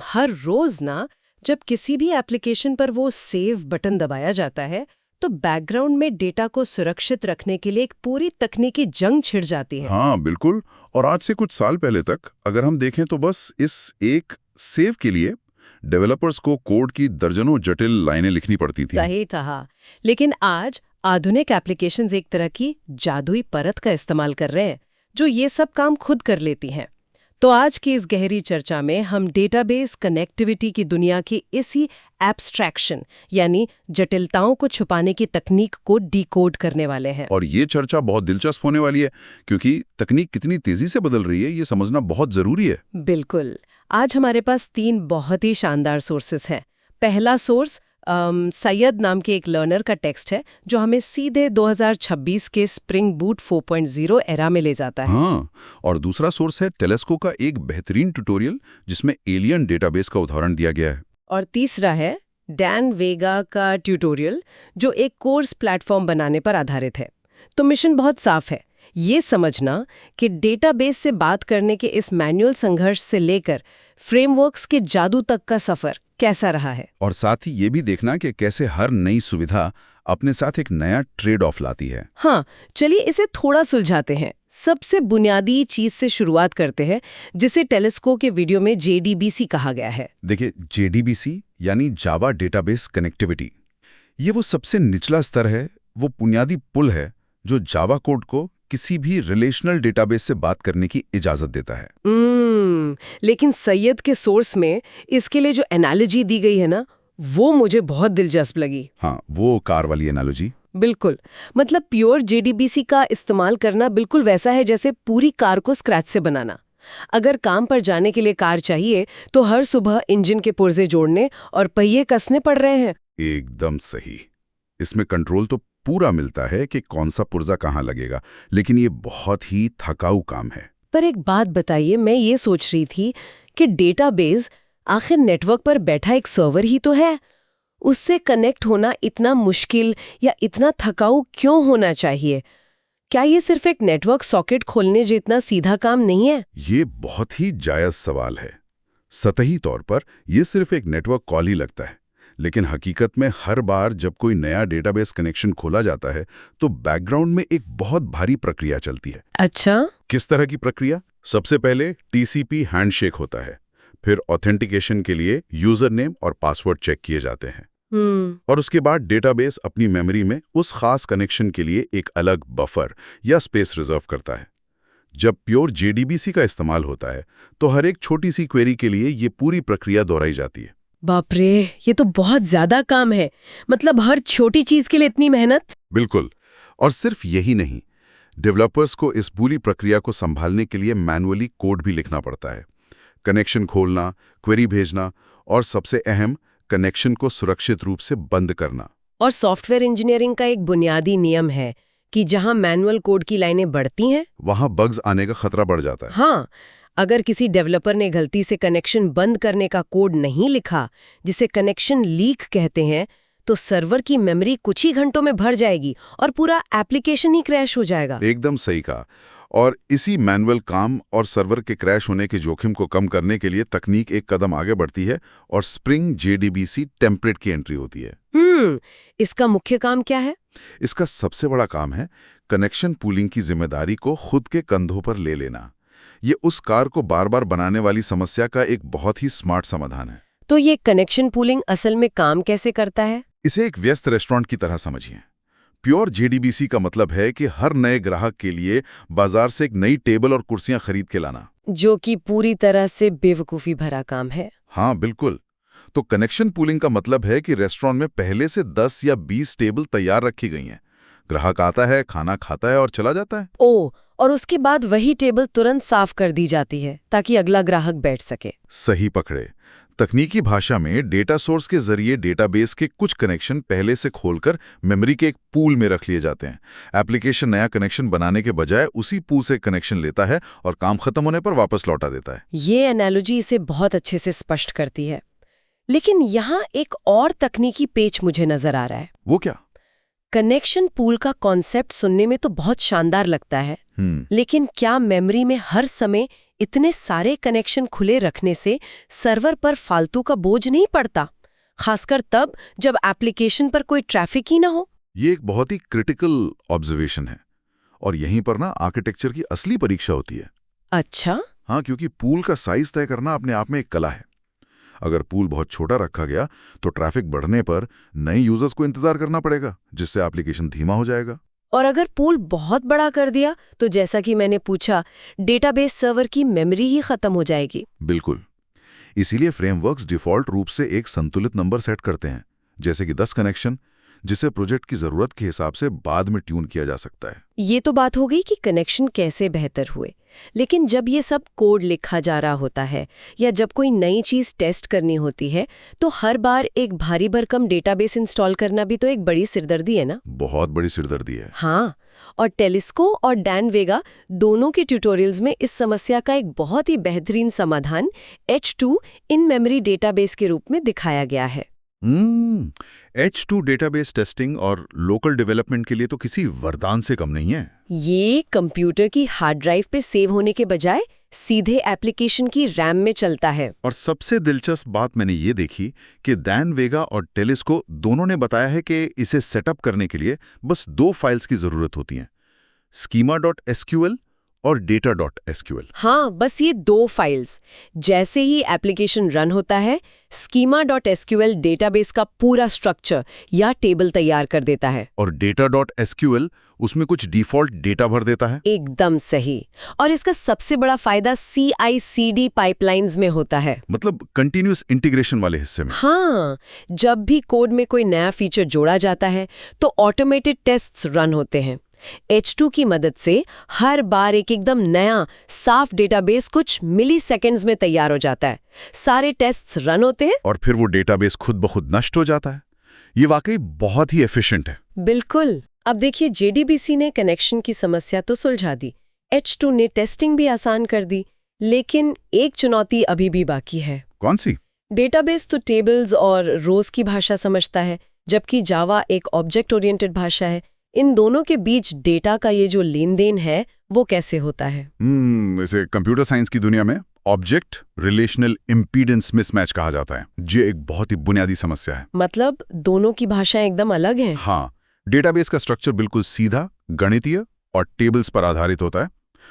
हर रोज ना जब किसी भी एप्लीकेशन पर वो सेव बटन दबाया जाता है तो बैकग्राउंड में डेटा को सुरक्षित रखने के लिए एक पूरी तकनीकी जंग छिड़ जाती है। हाँ बिल्कुल। और आज से कुछ साल पहले तक अगर हम देखें तो बस इस एक सेव के लिए डेवलपर्स को कोड की दर्जनों जटिल लाइनें लिखनी पड़ती थी। सही कहा। लेकिन आज आधुनिक एप्लीकेशंस एक तरह की जादुई परत का इस्तेमाल कर रहे हैं जो ये सब काम खुद कर लेती हैं। तो आज की इस गहरी चर्चा में हम डेटाबेस कनेक्टिविटी की दुनिया की इसी एब्स्ट्रैक्शन यानी जटिलताओं को छुपाने की तकनीक को डिकोड करने वाले हैं। और ये चर्चा बहुत दिलचस्प होने वाली है क्योंकि तकनीक कितनी तेजी से बदल रही है ये समझना बहुत जरूरी है। बिल्कुल। आज हमारे पास 3 बहुत ही शानदार सोर्सेस हैं। पहला सोर्स सैयद नाम के एक लर्नर का टेक्स्ट है जो हमें सीधे 2026 के स्प्रिंग बूट 4.0 एरा में ले जाता है। हाँ, और दूसरा सोर्स है टेलेस्को का एक बेहतरीन ट्यूटोरियल जिसमें एलियन डेटाबेस का उदाहरण दिया गया है। और तीसरा है डैन वेगा का ट्यूटोरियल जो एक कोर्स प्लेटफॉर्म बनाने पर आधारित है। तो मिशन बहुत साफ है, ये समझना कि डेटाबेस से बात करने के इस मैनुअल संघर्ष से लेकर फ्रेमवर्क्स के जादू तक का सफर कैसा रहा है। और साथ ही ये भी देखना कि कैसे हर नई सुविधा अपने साथ एक नया ट्रेड ऑफ लाती है। हाँ, चलिए इसे थोड़ा सुलझाते हैं। सबसे बुनियादी चीज से शुरुआत करते हैं जिसे टेलेस्को के वीडियो में JDBC कहा गया है। देखिए, JDBC यानी जावा डेटाबेस कनेक्टिविटी, ये वो सबसे निचला स्तर है, वो बुनियादी पुल है जो जावा कोड को किसी भी रिलेशनल डेटाबेस से बात करने की इजाजत देता है। लेकिन सैयद के सोर्स में इसके लिए जो एनालॉजी दी गई है ना, वो मुझे बहुत दिलचस्प लगी। हाँ, वो कार वाली एनालॉजी। बिल्कुल, मतलब प्योर JDBC का इस्तेमाल करना बिल्कुल वैसा है जैसे पूरी कार को स्क्रैच से बनाना। अगर काम पर जाने के लिए कार चाहिए तो हर सुबह इंजन के पुर्जे जोड़ने और पहिए कसने पड़ रहे हैं। एकदम सही। इसमें कंट्रोल तो पूरा मिलता है कि कौन सा पुर्जा कहाँ लगेगा, लेकिन ये बहुत ही थकाऊ काम है। पर एक बात बताइए, मैं ये सोच रही थी कि डेटाबेस आखिर नेटवर्क पर बैठा एक सर्वर ही तो है, उससे कनेक्ट होना इतना मुश्किल या इतना थकाऊ क्यों होना चाहिए? क्या ये सिर्फ एक नेटवर्क सॉकेट खोलने जितना सीधा काम नहीं है? ये बहुत ही जायज सवाल है। सतही तौर पर यह सिर्फ एक नेटवर्क कॉल ही लगता है, लेकिन हकीकत में हर बार जब कोई नया डेटाबेस कनेक्शन खोला जाता है तो बैकग्राउंड में एक बहुत भारी प्रक्रिया चलती है। अच्छा, किस तरह की प्रक्रिया? सबसे पहले TCP हैंडशेक होता है, फिर ऑथेंटिकेशन के लिए यूजर नेम और पासवर्ड चेक किए जाते हैं, और उसके बाद डेटाबेस अपनी मेमोरी में उस खास कनेक्शन के लिए एक अलग बफर या स्पेस रिजर्व करता है। जब प्योर JDBC का इस्तेमाल होता है तो हर एक छोटी सी क्वेरी के लिए ये पूरी प्रक्रिया दोहराई जाती है। बाप रे, ये तो बहुत ज्यादा काम है। मतलब हर छोटी चीज के लिए इतनी मेहनत? बिल्कुल। और सिर्फ यही नहीं, डेवलपर्स को इस पूरी प्रक्रिया को संभालने के लिए मैनुअली कोड भी लिखना पड़ता है। कनेक्शन खोलना, क्वेरी भेजना और सबसे अहम, कनेक्शन को सुरक्षित रूप से बंद करना। और सॉफ्टवेयर इंजीनियरिंग का एक बुनियादी नियम है कि जहां मैनुअल कोड की लाइनें बढ़ती हैं वहां बग्स आने का खतरा बढ़ जाता है। हाँ, अगर किसी डेवलपर ने गलती से कनेक्शन बंद करने का कोड नहीं लिखा, जिसे कनेक्शन लीक कहते हैं, तो सर्वर की मेमोरी कुछ ही घंटों में भर जाएगी और पूरा एप्लीकेशन ही क्रैश हो जाएगा। एकदम सही कहा। और इसी मैनुअल काम और सर्वर के क्रैश होने के जोखिम को कम करने के लिए तकनीक एक कदम आगे बढ़ती है और स्प्रिंग JDBC टेम्पलेट की एंट्री होती है। इसका मुख्य काम क्या है? इसका सबसे बड़ा काम है कनेक्शन पूलिंग की जिम्मेदारी को खुद के कंधों पर ले लेना। ये उस कार को बार बार बनाने वाली समस्या का एक बहुत ही स्मार्ट समाधान है। तो ये कनेक्शन पूलिंग असल में काम कैसे करता है? इसे एक व्यस्त रेस्टोरेंट की तरह समझिए। प्योर JDBC का मतलब है कि हर नए ग्राहक के लिए बाजार से एक नई टेबल और कुर्सियां खरीद के लाना, जो कि पूरी तरह से बेवकूफी भरा काम है। हाँ बिल्कुल। तो कनेक्शन पूलिंग का मतलब है कि रेस्टोरेंट में पहले से 10 या 20 टेबल तैयार रखी गई हैं। ग्राहक आता है, खाना खाता है और चला जाता है। ओह, और उसके बाद वही टेबल तुरंत साफ कर दी जाती है ताकि अगला ग्राहक बैठ सके। सही पकड़े। तकनीकी भाषा में डेटा सोर्स के जरिए डेटाबेस के कुछ कनेक्शन पहले से खोलकर मेमोरी के एक पूल में रख लिए जाते हैं। एप्लीकेशन नया कनेक्शन बनाने के बजाय उसी पूल से कनेक्शन लेता है और काम खत्म होने पर वापस लौटा देता है। ये एनालॉजी इसे बहुत अच्छे से स्पष्ट करती है। लेकिन यहाँ एक और तकनीकी पेच मुझे नजर आ रहा है। वो क्या? कनेक्शन पूल का कॉन्सेप्ट सुनने में तो बहुत शानदार लगता है, लेकिन क्या मेमोरी में हर समय इतने सारे कनेक्शन खुले रखने से सर्वर पर फालतू का बोझ नहीं पड़ता, खासकर तब जब एप्लीकेशन पर कोई ट्रैफिक ही ना हो। ये एक बहुत ही क्रिटिकल ऑब्जर्वेशन है और यहीं पर ना आर्किटेक्चर की असली परीक्षा होती है। अच्छा? हाँ, क्योंकि पूल का साइज तय करना अपने आप में एक कला है। अगर पूल बहुत छोटा रखा गया तो ट्रैफिक बढ़ने पर नए यूजर्स को इंतजार करना पड़ेगा, जिससे एप्लीकेशन धीमा हो जाएगा। और अगर पूल बहुत बड़ा कर दिया तो जैसा कि मैंने पूछा, डेटाबेस सर्वर की मेमोरी ही खत्म हो जाएगी। बिल्कुल। इसीलिए फ्रेमवर्क्स डिफॉल्ट रूप से एक संतुलित नंबर सेट करते हैं, जैसे कि 10 कनेक्शन, जिसे प्रोजेक्ट की जरूरत के हिसाब से बाद में ट्यून किया जा सकता है। ये तो बात हो गई कि कनेक्शन कैसे बेहतर हुए, लेकिन जब ये सब कोड लिखा जा रहा होता है या जब कोई नई चीज टेस्ट करनी होती है तो हर बार एक भारी भरकम डेटाबेस इंस्टॉल करना भी तो एक बड़ी सिरदर्दी है ना। बहुत बड़ी सिरदर्दी है। हाँ, और टेलिस्को और डैन वेगा दोनों के ट्यूटोरियल्स में इस समस्या का एक बहुत ही बेहतरीन समाधान H2 इन मेमोरी डेटाबेस के रूप में दिखाया गया है। H2 डेटाबेस टेस्टिंग और लोकल डेवलपमेंट के लिए तो किसी वरदान से कम नहीं है। ये कंप्यूटर की हार्ड ड्राइव पे सेव होने के बजाय सीधे एप्लीकेशन की रैम में चलता है। और सबसे दिलचस्प बात मैंने ये देखी कि डैन वेगा और टेलिस्को दोनों ने बताया है कि इसे सेटअप करने के लिए बस 2 फाइल्स की जरूरत होती हैं, schema.sql और data.sql। हाँ, बस ये 2 फाइल्स। जैसे ही एप्लीकेशन रन होता है, schema.sql डेटाबेस का पूरा स्ट्रक्चर या टेबल तैयार कर देता है और data.sql उसमें कुछ डिफॉल्ट डेटा भर देता है। एकदम सही। और इसका सबसे बड़ा फायदा CI/CD पाइपलाइंस में होता है, मतलब कंटिन्यूअस इंटीग्रेशन वाले हिस्से में। हाँ, जब भी कोड में कोई नया फीचर जोड़ा जाता है तो ऑटोमेटेड टेस्ट्स रन होते हैं। H2 की मदद से हर बार एक एकदम नया साफ डेटाबेस कुछ मिली सेकेंड्स में तैयार हो जाता है। सारे टेस्ट्स रन होते हैं और फिर वो डेटाबेस खुद ब खुद नष्ट हो जाता है। ये वाकई बहुत ही एफिशिएंट है। बिल्कुल। अब देखिए, JDBC ने कनेक्शन की समस्या तो सुलझा दी, H2 ने टेस्टिंग भी आसान कर दी, लेकिन एक चुनौती अभी भी बाकी है। कौन सी? डेटाबेस तो टेबल्स और रोज की भाषा समझता है, जबकि जावा एक ऑब्जेक्ट ओरिएंटेड भाषा है। इन दोनों के बीच डेटा का ये जो लेन देन है वो कैसे होता है? इसे कंप्यूटर साइंस की दुनिया में ऑब्जेक्ट रिलेशनल इम्पीडेंस मिसमैच कहा जाता है। ये एक बहुत ही बुनियादी समस्या है। मतलब दोनों की भाषाएं एकदम अलग हैं। हाँ, डेटाबेस का स्ट्रक्चर बिल्कुल सीधा, गणितीय और टेबल्स पर आधारित होता है।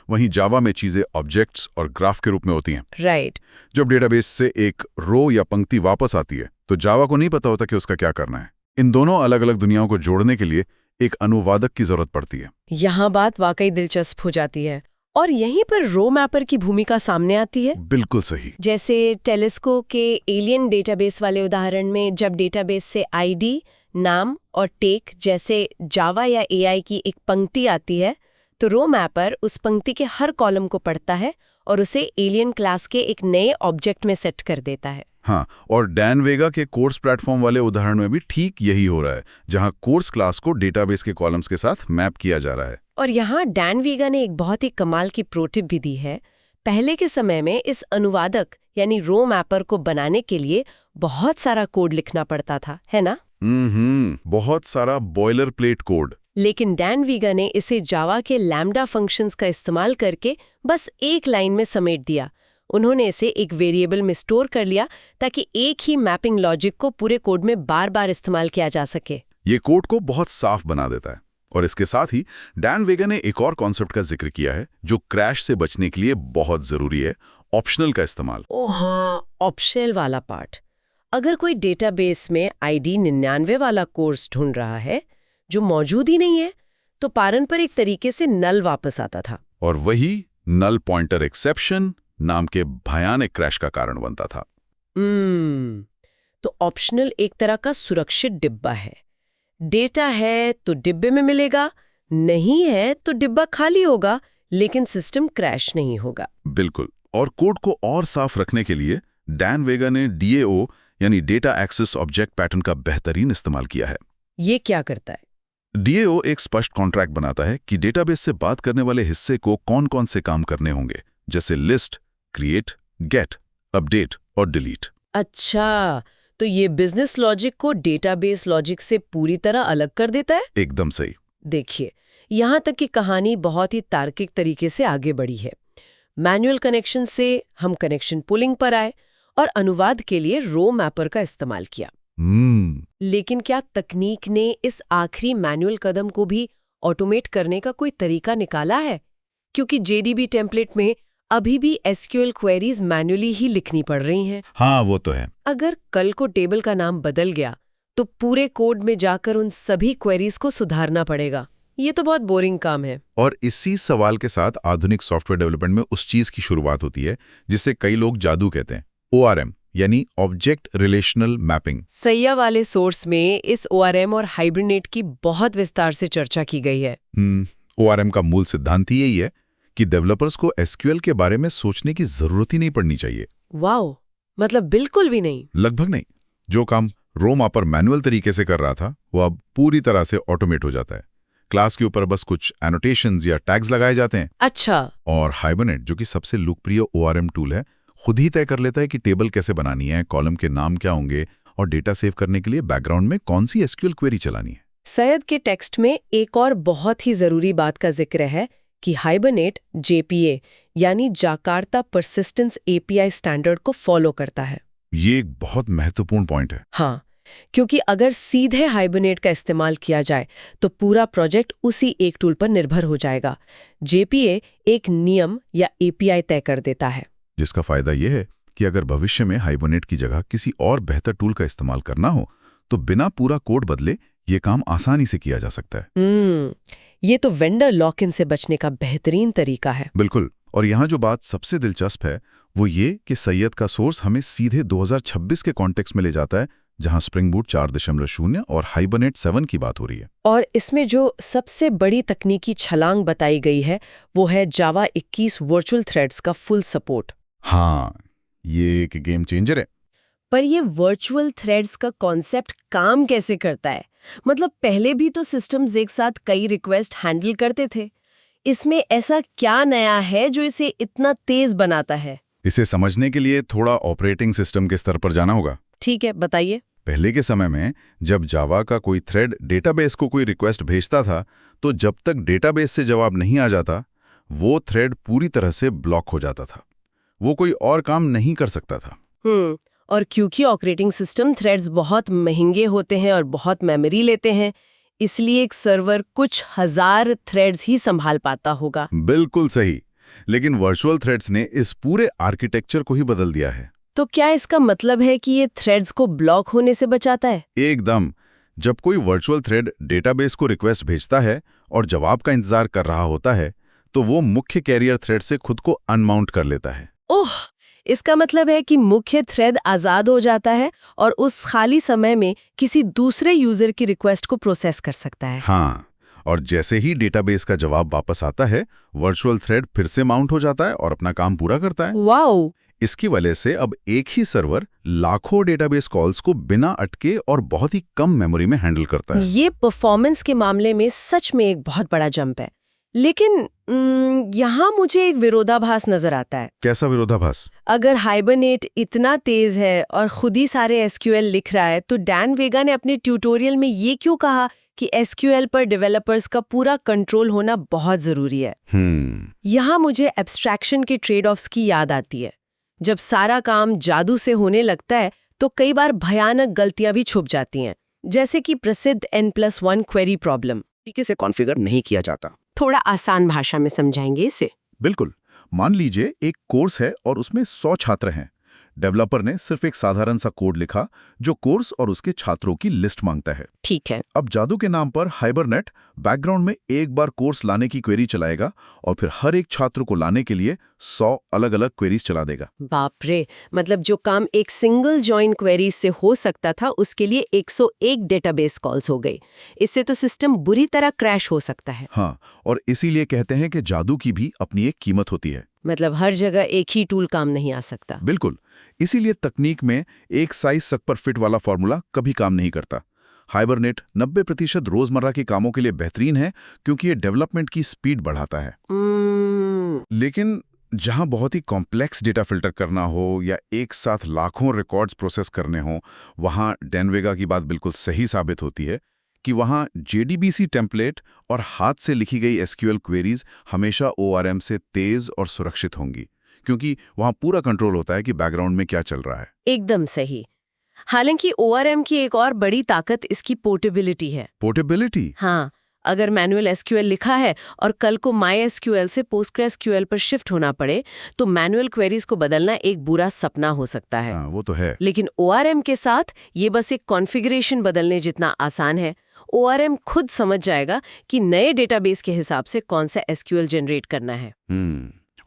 वहीं जावा में चीजें ऑब्जेक्ट्स और ग्राफ के रूप में होती हैं। राइट। जब डेटाबेस से एक रो या पंक्ति वापस आती है तो जावा को नहीं पता होता कि उसका क्या करना है। इन दोनों अलग अलग दुनियाओं को जोड़ने के लिए एक अनुवादक की जरूरत पड़ती है। यहाँ बात वाकई दिलचस्प हो जाती है और यहीं पर रो मैपर की भूमिका सामने आती है। बिल्कुल सही। जैसे टेलिस्को के एलियन डेटाबेस वाले उदाहरण में जब डेटाबेस से आईडी, नाम और टेक जैसे जावा या AI की एक पंक्ति आती है तो रो मैपर उस पंक्ति के हर कॉलम को पढ़ता है और उसे एलियन क्लास के एक नए ऑब्जेक्ट में सेट कर देता है। हाँ, और डैन वेगा के कोर्स प्लेटफॉर्म वाले उदाहरण में भी ठीक यही हो रहा है, जहां कोर्स क्लास को डेटाबेस के कॉलम्स के साथ मैप किया जा रहा है। और यहाँ डैन वेगा ने एक बहुत ही कमाल की प्रो टिप भी दी है। पहले के समय में इस अनुवादक यानी रो मैपर को बनाने के लिए बहुत सारा कोड लिखना पड़ता था, है ना? बहुत सारा बॉयलर प्लेट कोड। लेकिन डैन वेगा ने इसे जावा के लैम्डा फंक्शंस का इस्तेमाल करके बस एक लाइन में समेट दिया। उन्होंने इसे एक वेरिएबल में स्टोर कर लिया ताकि एक ही मैपिंग लॉजिक को पूरे कोड में बार बार इस्तेमाल किया जा सके। ये कोड को बहुत साफ बना देता है। और इसके साथ ही डैन वेगा ने एक और कॉन्सेप्ट का जिक्र किया है जो क्रैश से बचने के लिए बहुत जरूरी है, ऑप्शनल का इस्तेमाल। ओह हाँ, ऑप्शनल वाला पार्ट। अगर कोई डेटाबेस में ID 99 वाला कोर्स ढूंढ रहा है जो मौजूद ही नहीं है तो पारंपरिक तरीके से नल वापस आता था और वही नल पॉइंटर एक्सेप्शन नाम के भयानक क्रैश का कारण बनता था। तो ऑप्शनल एक तरह का सुरक्षित डिब्बा है। डेटा है तो डिब्बे में मिलेगा, नहीं है तो डिब्बा खाली होगा लेकिन सिस्टम क्रैश नहीं होगा। बिल्कुल। और कोड को और साफ रखने के लिए डैन वेगा ने DAO यानी डेटा एक्सेस ऑब्जेक्ट पैटर्न का बेहतरीन इस्तेमाल किया है। ये क्या करता है? DAO एक स्पष्ट कॉन्ट्रैक्ट बनाता है कि डेटाबेस से बात करने वाले हिस्से को कौन-कौन से काम करने होंगे, जैसे लिस्ट, क्रिएट, गेट, अपडेट और डिलीट। अच्छा, तो ये बिजनेस लॉजिक को डेटाबेस लॉजिक से पूरी तरह अलग कर देता है? एकदम सही। देखिए, यहाँ तक कि कहानी बहुत ही तार्किक तरीके से आगे बढ़ी है। मैनुअल कनेक्शन से हम कनेक्शन पुलिंग पर आए और अनुवाद के लिए रो मैपर का इस्तेमाल किया। लेकिन क्या तकनीक ने इस आखिरी मैनुअल कदम को भी ऑटोमेट करने का कोई तरीका निकाला है? क्योंकि जेडीबी टेम्पलेट में अभी भी एसक्यूएल क्वेरीज मैनुअली ही लिखनी पड़ रही हैं। हाँ, वो तो है। अगर कल को टेबल का नाम बदल गया तो पूरे कोड में जाकर उन सभी क्वेरीज को सुधारना पड़ेगा। ये तो बहुत बोरिंग काम है। और इसी सवाल के साथ आधुनिक सॉफ्टवेयर डेवलपमेंट में उस चीज की शुरुआत होती है जिसे कई लोग जादू कहते हैं, ORM यानी ऑब्जेक्ट रिलेशनल मैपिंग। सैया वाले सोर्स में इस ORM और हाइब्रिनेट की बहुत विस्तार से चर्चा की गई है। ORM का मूल सिद्धांत यही है कि डेवलपर्स को SQL के बारे में सोचने की जरूरत ही नहीं पड़नी चाहिए। वाओ, मतलब बिल्कुल भी नहीं? लगभग नहीं। जो काम रो मैपर मैनुअल तरीके से कर रहा था वो अब पूरी तरह से ऑटोमेट हो जाता है। क्लास के ऊपर बस कुछ एनोटेशंस या टैग्स लगाए जाते हैं। अच्छा। और हाइबरनेट, जो कि सबसे लोकप्रिय ORM टूल है, खुद ही तय कर लेता है कि टेबल कैसे बनानी है, कॉलम के नाम क्या होंगे और डेटा सेव करने के लिए बैकग्राउंड में कौन सी SQL क्वेरी चलानी है। सैयद के टेक्स्ट में एक और बहुत ही जरूरी बात का जिक्र है कि हाइबरनेट JPA यानी जाकार्ता परसिस्टेंस API स्टैंडर्ड को फॉलो करता है। ये एक बहुत महत्वपूर्ण पॉइंट है। हाँ, क्योंकि अगर सीधे हाइबरनेट का इस्तेमाल किया जाए तो पूरा प्रोजेक्ट उसी एक टूल पर निर्भर हो जाएगा। JPA एक नियम या API तय कर देता है, जिसका फायदा यह है कि अगर भविष्य में हाइबरनेट की जगह किसी और बेहतर टूल का इस्तेमाल करना हो तो बिना पूरा कोड बदले ये काम आसानी से किया जा सकता है। ये तो वेंडर लॉक इन से बचने का बेहतरीन तरीका है। बिल्कुल। और यहाँ जो बात सबसे दिलचस्प है वो ये कि सैयद का सोर्स हमें सीधे 2026 के कॉन्टेक्स्ट में ले जाता है, जहां स्प्रिंग बूट 4.0 और हाइबरनेट 7 की बात हो रही है। और इसमें जो सबसे बड़ी तकनीकी छलांग बताई गई है वो है जावा 21 वर्चुअल थ्रेड्स का फुल सपोर्ट। हाँ, ये एक गेम चेंजर है। पर ये वर्चुअल थ्रेड्स का कॉन्सेप्ट काम कैसे करता है? मतलब पहले भी तो सिस्टम्स एक साथ कई रिक्वेस्ट हैंडल करते थे। इसमें ऐसा क्या नया है जो इसे इतना तेज बनाता है? इसे समझने के लिए थोड़ा ऑपरेटिंग सिस्टम के स्तर पर जाना होगा। ठीक है, बताइए। पहले के समय में जब जावा का कोई थ्रेड डेटाबेस को कोई रिक्वेस्ट भेजता था तो जब तक डेटाबेस से जवाब नहीं आ जाता वो थ्रेड पूरी तरह से ब्लॉक हो जाता था। वो कोई और काम नहीं कर सकता था। और क्योंकि ऑपरेटिंग सिस्टम थ्रेड्स बहुत महंगे होते हैं और बहुत मेमोरी लेते हैं, इसलिए एक सर्वर कुछ हजार थ्रेड्स ही संभाल पाता होगा। बिल्कुल सही। लेकिन वर्चुअल थ्रेड्स ने इस पूरे आर्किटेक्चर को ही बदल दिया है। तो क्या इसका मतलब है कि ये थ्रेड्स को ब्लॉक होने से बचाता है? एकदम। जब कोई वर्चुअल थ्रेड डेटाबेस को रिक्वेस्ट भेजता है और जवाब का इंतजार कर रहा होता है तो वो मुख्य कैरियर थ्रेड से खुद को अनमाउंट कर लेता है। ओह, इसका मतलब है कि मुख्य थ्रेड आजाद हो जाता है और उस खाली समय में किसी दूसरे यूजर की रिक्वेस्ट को प्रोसेस कर सकता है। हाँ, और जैसे ही डेटाबेस का जवाब वापस आता है वर्चुअल थ्रेड फिर से माउंट हो जाता है और अपना काम पूरा करता है। वाओ! इसकी वजह से अब एक ही सर्वर लाखों डेटाबेस कॉल्स को बिना अटके और बहुत ही कम मेमोरी में हैंडल करता है। ये परफॉर्मेंस के मामले में सच में एक बहुत बड़ा जंप है। लेकिन यहाँ मुझे एक विरोधाभास नजर आता है। कैसा विरोधाभास? अगर हाइबरनेट इतना तेज है और खुद ही सारे SQL लिख रहा है तो डैन वेगा ने अपने ट्यूटोरियल में ये क्यों कहा कि SQL पर डेवलपर्स का पूरा कंट्रोल होना बहुत जरूरी है? यहाँ मुझे एब्स्ट्रैक्शन के ट्रेड ऑफ्स की याद आती है। जब सारा काम जादू से होने लगता है तो कई बार भयानक गलतियां भी छुप जाती हैं, जैसे कि प्रसिद्ध N+1 क्वेरी प्रॉब्लम। तरीके से कॉन्फ़िगर नहीं किया जाता। थोड़ा आसान भाषा में समझाएंगे इसे? बिल्कुल। मान लीजिए एक कोर्स है और उसमें 100 छात्र हैं। डेवलपर ने सिर्फ एक साधारण सा कोड लिखा जो कोर्स और उसके छात्रों की लिस्ट मांगता है। ठीक है। अब जादू के नाम पर हाइबरनेट बैकग्राउंड में एक बार कोर्स लाने की क्वेरी चलाएगा और फिर हर एक छात्र को लाने के लिए 100 अलग-अलग क्वेरीज चला देगा। बाप रे, मतलब जो काम एक सिंगल जॉइन क्वेरी से हो सकता था उसके लिए 101 डेटाबेस कॉल्स हो गई। इससे तो सिस्टम बुरी तरह क्रैश हो सकता है। हाँ, और इसीलिए कहते हैं कि जादू की भी अपनी एक कीमत होती है। मतलब हर जगह एक ही टूल काम नहीं आ सकता। बिल्कुल। इसीलिए तकनीक में एक साइज सब पर फिट वाला फॉर्मूला कभी काम नहीं करता। हाइबरनेट 90% रोजमर्रा के कामों के लिए बेहतरीन है क्योंकि ये डेवलपमेंट की स्पीड बढ़ाता है। लेकिन जहां बहुत ही कॉम्प्लेक्स डेटा फिल्टर करना हो या एक साथ लाखों रिकॉर्ड्स प्रोसेस करने हो, वहां डैन वेगा की बात बिल्कुल सही साबित होती है कि वहाँ JDBC टेम्पलेट और हाथ से लिखी गई SQL क्वेरीज हमेशा ORM से तेज और सुरक्षित होंगी, क्योंकि वहाँ पूरा कंट्रोल होता है कि बैकग्राउंड में क्या चल रहा है। एकदम सही। हालांकि ORM की एक और बड़ी ताकत इसकी पोर्टेबिलिटी है। पोर्टेबिलिटी? हाँ, अगर मैनुअल SQL लिखा है और कल को MySQL से PostgreSQL पर शिफ्ट होना पड़े, तो मैनुअल क्वेरीज को बदलना एक बुरा सपना हो सकता है। हाँ, वो तो है। लेकिन ORM के साथ ये बस एक कॉन्फ़िगरेशन बदलने जितना आसान है। ORM खुद समझ जाएगा कि नए डेटाबेस के हिसाब से कौन सा SQL जनरेट करना है।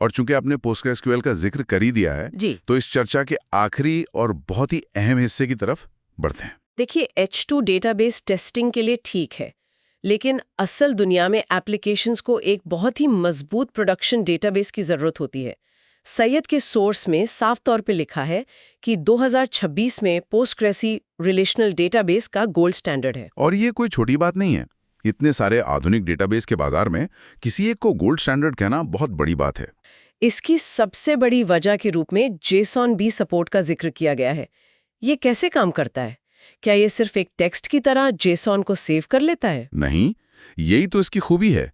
और चूंकि आपने PostgreSQL का जिक्र कर ही दिया है, जी, तो इस चर्चा के आखिरी और बहुत ही अहम हिस्से की तरफ बढ़ते हैं। देखिए, H2 डेटाबेस टेस्टिंग के लिए ठीक है, लेकिन असल दुनिया में एप्लीकेशंस को एक बहुत ही मजबूत प्रोडक्शन डेटाबेस की जरूरत होती है। सैयद के सोर्स में साफ तौर पे लिखा है कि 2026 में पोस्टग्रेसी रिलेशनल डेटाबेस का गोल्ड स्टैंडर्ड है। और ये कोई छोटी बात नहीं है। इतने सारे आधुनिक डेटाबेस के बाजार में किसी एक को गोल्ड स्टैंडर्ड कहना बहुत बड़ी बात है। इसकी सबसे बड़ी वजह के रूप में JSON-B सपोर्ट का जिक्र किया गया है। ये कैसे काम करता है? क्या ये सिर्फ एक टेक्स्ट की तरह JSON को सेव कर लेता है? नहीं, यही तो इसकी खूबी है।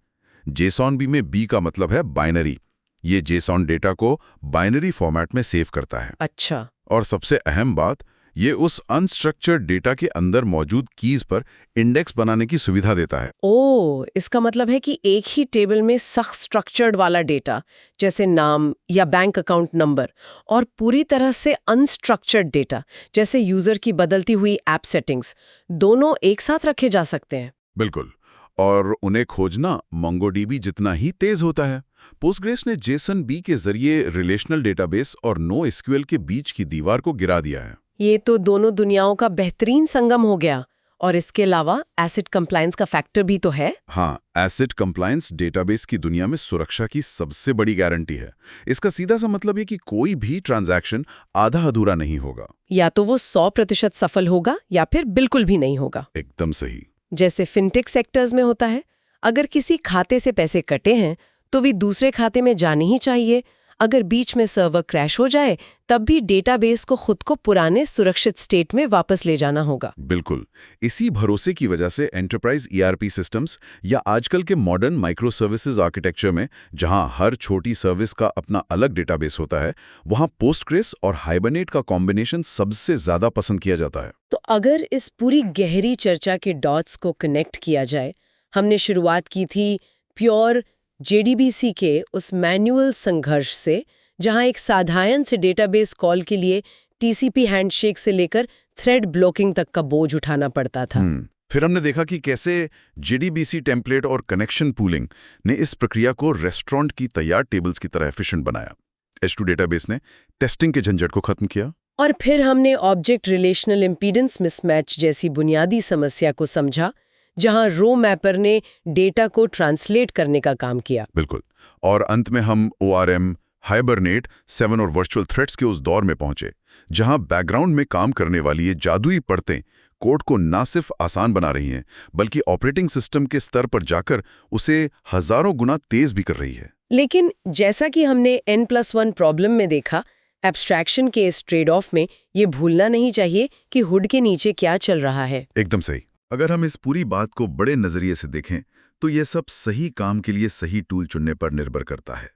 JSON-B में B का मतलब है बाइनरी। ये JSON डेटा को बाइनरी फॉर्मेट में सेव करता है। अच्छा। और सबसे अहम बात, ये उस अनस्ट्रक्चर्ड डेटा के अंदर मौजूद कीज पर इंडेक्स बनाने की सुविधा देता है। ओह, इसका मतलब है कि एक ही टेबल में सख्त स्ट्रक्चर्ड वाला डेटा, जैसे नाम या बैंक अकाउंट नंबर, और पूरी तरह से अनस्ट्रक्चर्ड डेटा, जैसे यूजर की बदलती हुई ऐप सेटिंग्स, दोनों एक साथ रखे जा सकते हैं। बिल्कुल। और उन्हें खोजना MongoDB जितना ही तेज होता है। पोस्टग्रेस ने JSON-B के जरिए रिलेशनल डेटाबेस और NoSQL के बीच की दीवार को गिरा दिया है। ये तो दोनों दुनियाओं का बेहतरीन संगम हो गया। और इसके अलावा एसिड कंप्लायंस का फैक्टर भी तो है। हाँ, एसिड कंप्लायंस डेटाबेस की दुनिया में सुरक्षा की सबसे बड़ी गारंटी है। इसका सीधा सा मतलब है कि कोई भी ट्रांजैक्शन आधा अधूरा नहीं होगा। या तो वो 100% सफल होगा या फिर बिल्कुल भी नहीं होगा। एकदम सही। जैसे फिनटेक सेक्टर्स में होता है, अगर किसी खाते से पैसे कटे हैं तो वे दूसरे खाते में जाने ही चाहिए। अगर बीच में सर्वर क्रैश हो जाए, तब भी डेटाबेस को खुद को पुराने सुरक्षित स्टेट में वापस ले जाना होगा। बिल्कुल। इसी भरोसे की वजह से एंटरप्राइज ERP सिस्टम्स या आजकल के मॉडर्न माइक्रो सर्विसेज आर्किटेक्चर में, जहां हर छोटी सर्विस का अपना अलग डेटाबेस होता है, वहां पोस्टग्रेस और हाइबरनेट का कॉम्बिनेशन सबसे ज्यादा पसंद किया जाता है। तो अगर इस पूरी गहरी चर्चा के डॉट्स को कनेक्ट किया जाए, हमने शुरुआत की थी प्योर JDBC के उस मैनुअल संघर्ष से, जहां एक साधारण से डेटाबेस कॉल के लिए TCP हैंडशेक से लेकर थ्रेड ब्लॉकिंग तक का बोझ उठाना पड़ता था। फिर हमने देखा कि कैसे JDBC टेम्पलेट और कनेक्शन पूलिंग ने इस प्रक्रिया को रेस्टोरेंट की तैयार टेबल्स की तरह एफिशिएंट बनाया। H2 डेटाबेस ने टेस्टिंग के झंझट को खत्म किया। और फिर हमने ऑब्जेक्ट रिलेशनल इम्पीडेंस मिसमैच जैसी बुनियादी समस्या को समझा, जहां रो मैपर ने डेटा को ट्रांसलेट करने का काम किया। बिल्कुल। और अंत में हम ORM, हाइबरनेट, 7 और वर्चुअल थ्रेड्स के उस दौर में पहुंचे, जहां बैकग्राउंड में काम करने वाली ये जादुई परतें कोड को ना सिर्फ आसान बना रही हैं, बल्कि ऑपरेटिंग सिस्टम के स्तर पर जाकर उसे हजारों गुना तेज भी कर रही है। लेकिन जैसा कि हमने N+1 प्रॉब्लम में देखा, एब्स्ट्रैक्शन के इस ट्रेड ऑफ में ये भूलना नहीं चाहिए कि हुड के नीचे क्या चल रहा है। एकदम सही। अगर हम इस पूरी बात को बड़े नजरिए से देखें, तो यह सब सही काम के लिए सही टूल चुनने पर निर्भर करता है।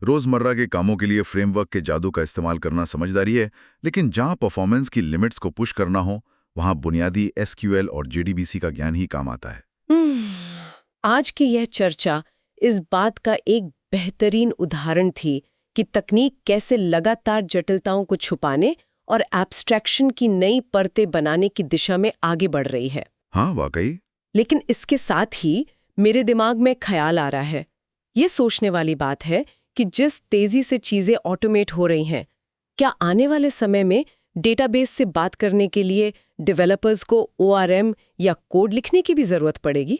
रोजमर्रा के कामों के लिए फ्रेमवर्क के जादू का इस्तेमाल करना समझदारी है, लेकिन जहां परफॉर्मेंस की लिमिट्स को पुश करना हो, वहां बुनियादी SQL और JDBC का ज्ञान ही काम आता है। आज की यह चर्चा इस बात का एक बेहतरीन उदाहरण थी कि तकनीक कैसे लगातार जटिलताओं को छुपाने और एब्स्ट्रैक्शन की नई परतें बनाने की दिशा में आगे बढ़ रही है। हाँ, वाकई। लेकिन इसके साथ ही मेरे दिमाग में ख्याल आ रहा है, ये सोचने वाली बात है कि जिस तेजी से चीजें ऑटोमेट हो रही हैं, क्या आने वाले समय में डेटाबेस से बात करने के लिए डेवलपर्स को ORM या कोड लिखने की भी जरूरत पड़ेगी?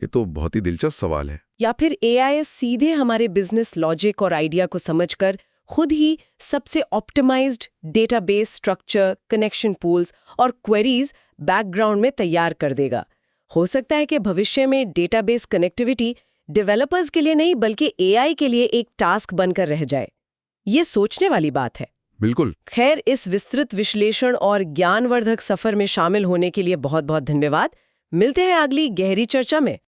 ये तो बहुत ही दिलचस्प सवाल है। या फिर AI सीधे हमारे बिजनेस लॉजिक और आइडिया को समझकर खुद ही सबसे optimized database structure, connection pools और क्वेरीज बैकग्राउंड में तैयार कर देगा? हो सकता है कि भविष्य में डेटाबेस कनेक्टिविटी डेवलपर्स के लिए नहीं बल्कि AI के लिए एक टास्क बनकर रह जाए। ये सोचने वाली बात है। बिल्कुल। खैर, इस विस्तृत विश्लेषण और ज्ञानवर्धक सफर में शामिल होने के लिए बहुत बहुत धन्यवाद। मिलते हैं अगली गहरी चर्चा में।